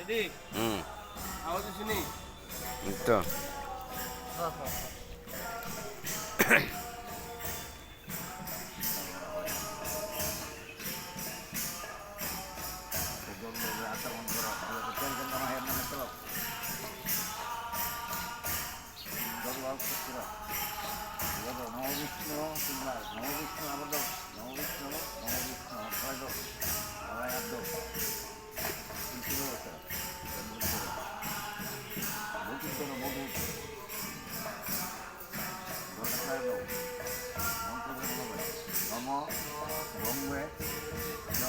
হুম আওয়াজ শুনি তো হ্যাঁ হ্যাঁ নমবিষ্ণু তিনবার নমবিষ্ণু আবার নমবিষ্ণু নমবিষ্ণু ছয় আবার আট বলছি কোনো মধু নম ব্রহ্মে ন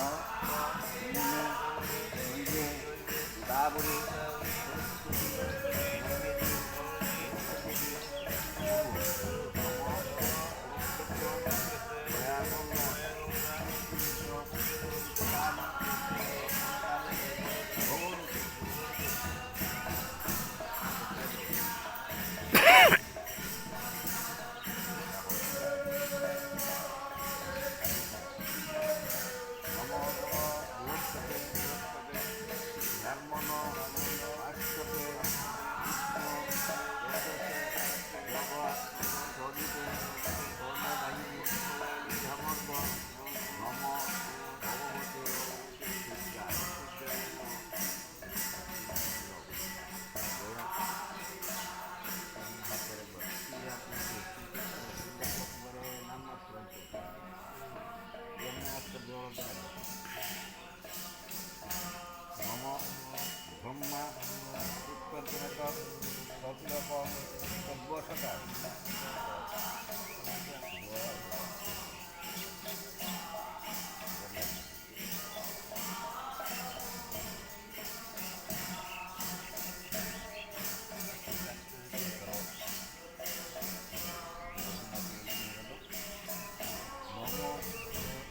তারপরে ব্রহ্মা উত্তর সর্বরকম সর্বসতা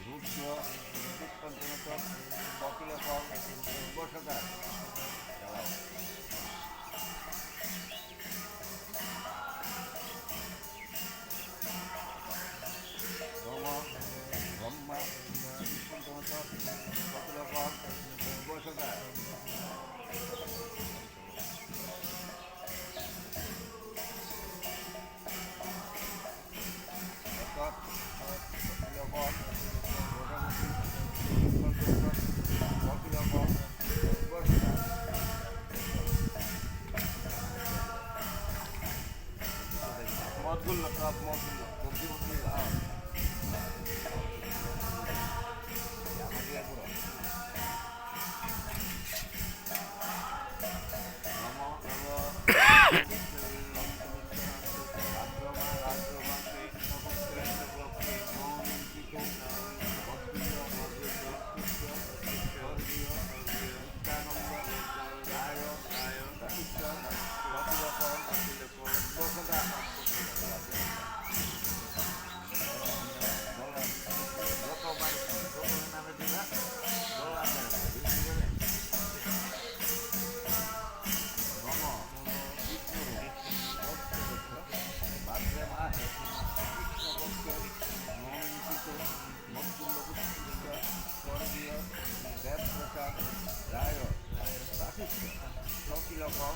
রুদ্র কপিলকম সর্বসতা ব্রহ্মা কপিলকম সর্বসতা মদগুলো সব মদগুলো সবজি মদগুলো রায় সকিলকম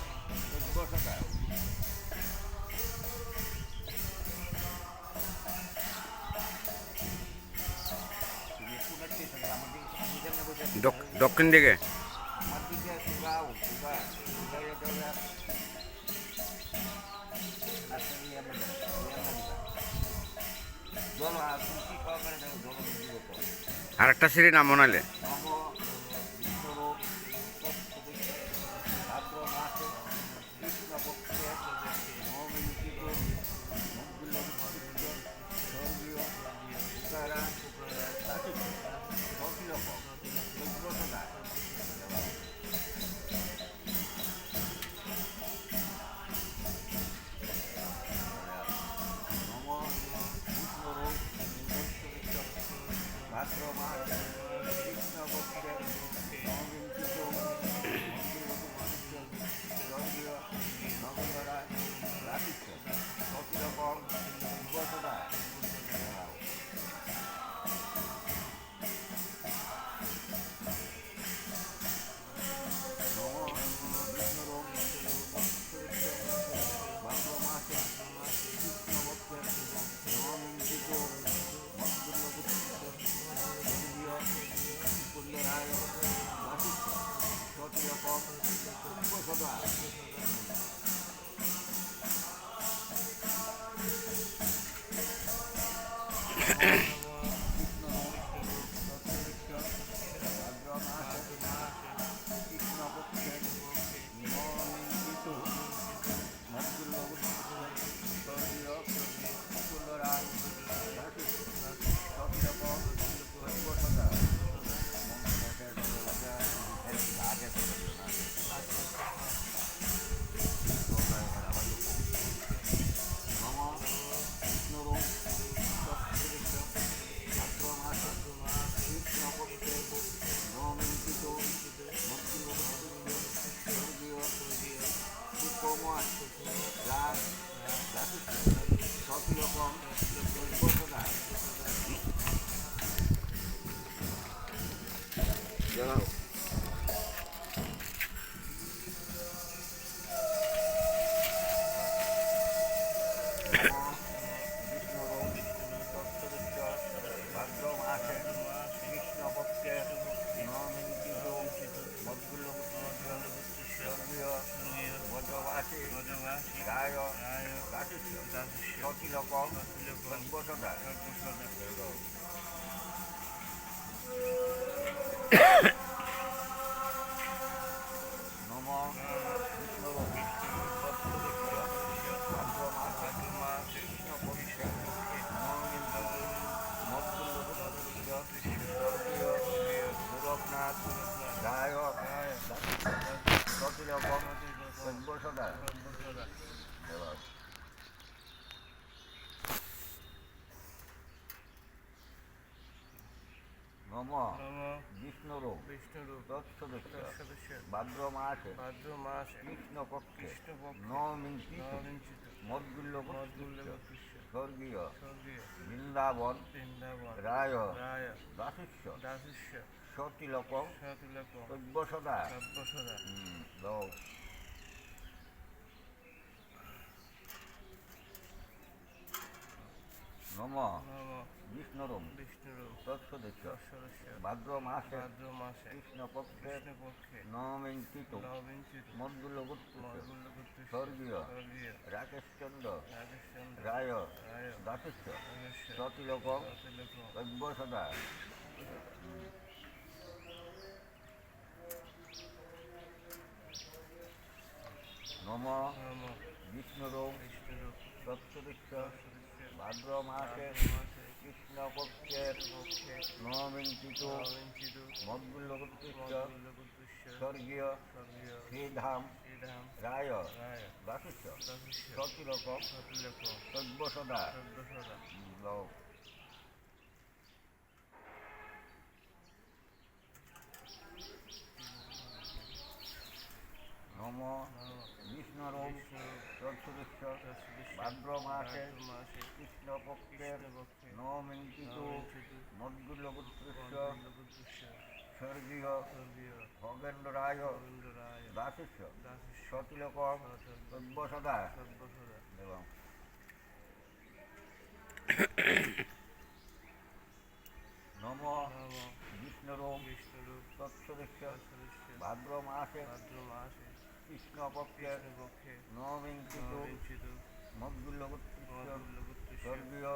সর্বসতা দক্ষিণ দিকে আরেকটা সিঁড়ি নাম মনালে ভাদ্র মাস কৃষ্ণ সদা জানাও ভাদ্র মাসে কৃষ্ণপক্ষের স্বর্গীয় ব্রজবাসী রায় সতিলক সর্বসদা নম বিষ্ণু ভাদ্র মাস কৃষ্ণপক্ষে গোরখনাথ রায় সতিলক সর্বসদা নম বিষ্ণুরূপ তৎসদস্য ভাদ্র মাসে কৃষ্ণপক্ষে নমিঞ্চিত মদ্গুল্য স্বর্গীয় বৃন্দাবন রায় দাসিষ্য সতিলক সর্বসদা লও নম বিষ্ণুরূপ তৎসদস্য ভাদ্র মাসে কৃষ্ণপক্ষে নমিঞ্চিত মদ্গুল্যগুপ্ত স্বর্গীয় রাকেশচন্দ্র রায় দাসিষ্য সতিলক সর্বসদা নম বিষ্ণুরূপ তৎসদস্য ভাদ্র মাসে কৃষ্ণপক্ষের নমিঞ্চিত মদ্গুল্যগুপ্ত স্বর্গীয় শ্রীধাম রায় দাসিষ্য সতিলক সর্বসদা লও নম বিষ্ণুরূপ তৎসদস্য ভাদ্র মাসে কৃষ্ণপক্ষের নমিঞ্চিত মদ্গুল্যগুপ্ত স্বর্গীয় খগেন্দ্র রায় দাসিষ্য সতিলক সর্বসদা এবং নম বিষ্ণুরূপ তৎসদস্য ভাদ্র মাসে কৃষ্ণপক্ষের নমিঞ্চিত মদ্গুল্যগুপ্ত স্বর্গীয়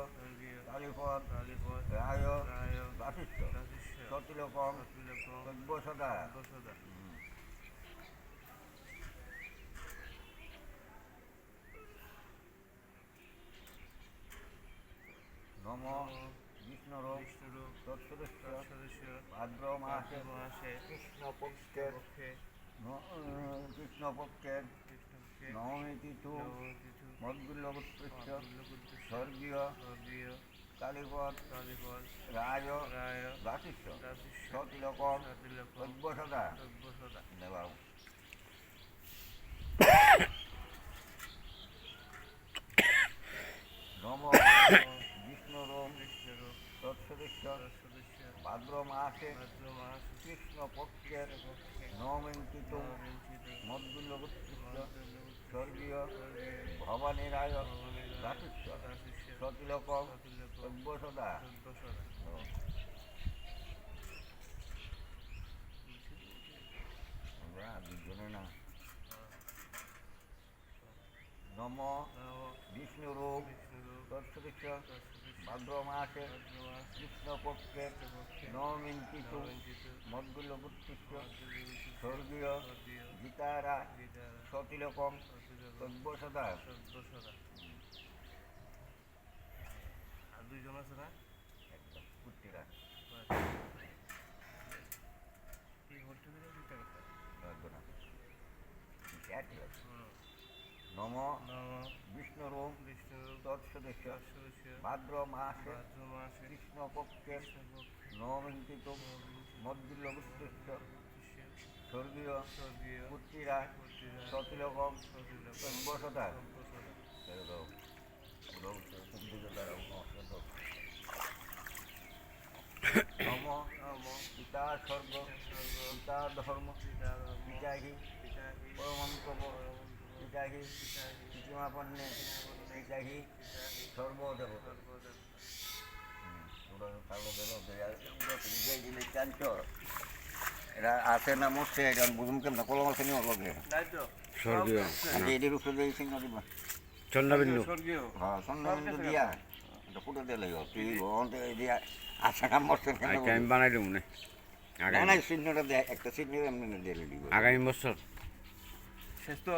কালীপদ রায় দাসিষ্য সতিলক সর্বসদা নম বিষ্ণুরূপ তৎসদস্য ভাদ্র মাসে কৃষ্ণপক্ষের নমিঞ্চিত মদ্গুল্যগুপ্ত স্বর্গীয় কালীপদ রায় দাসিষ্য সতিলক সর্বসদা দেবাও নম বিষ্ণুরূপ তৎসদস্য ভাদ্র মাসে কৃষ্ণপক্ষের নমিঞ্চিত মদ্গুল্যগুপ্ত স্বর্গীয় ভবানী রায় দাসিষ্য সতিলক সর্বসদা আমরা দুজনে না নম বিষ্ণুরূপ তৎসদৃশ্য ভাদ্র মাসে কৃষ্ণপক্ষে নমিন্তিতু মদ্গুল্যবুত্তিশ্চ স্বর্গীয় গীতারা সতিলকম সব্যসদা। আর দুইজন আছে না? একদম কুট্টিরা কি করতে দিলে দিতে কথা? না নম বিষ্ণুরূপ তৎসদৃশ্য ভাদ্র মাসে কৃষ্ণপক্ষে নমিন্তিতু মদ্গুল্যবুত্তিশ্চ স্বর্গীয় পুত্রীরা সতিলকম সব্যসদা। নম পিতা স্বর্গ পিতা ধর্ম পিতাহি পরমন্তব পিতাহি পিতিমাপন্নে পিতাহি সর্বদেবতা। এরা আছে না মরছে এটা বুঝুন কেমন কলম আছে নিয়ে লগে দায়িত্ব স্বর্গীয় এটির উপরে দিয়ে চিহ্ন দিবা। চন্দ্রবিন্দু স্বর্গীয় হ্যাঁ সন্ধ্যা দিয়া এটা ফুটে দিলে তুই দিয়া আছে না মরছে আজকে আমি বানাই দেবো না আগামী না চিহ্নটা দেয় একটা চিহ্ন এমনি দিয়ে দিব। আগামী বছর শেষ তো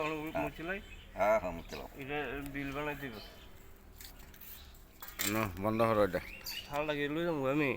মুছিলাই হ্যাঁ হ্যাঁ মুখতে এটা বিল বানাই দিব। বন্ধ হলো এটা ভালো লাগে লই যাবো আমি।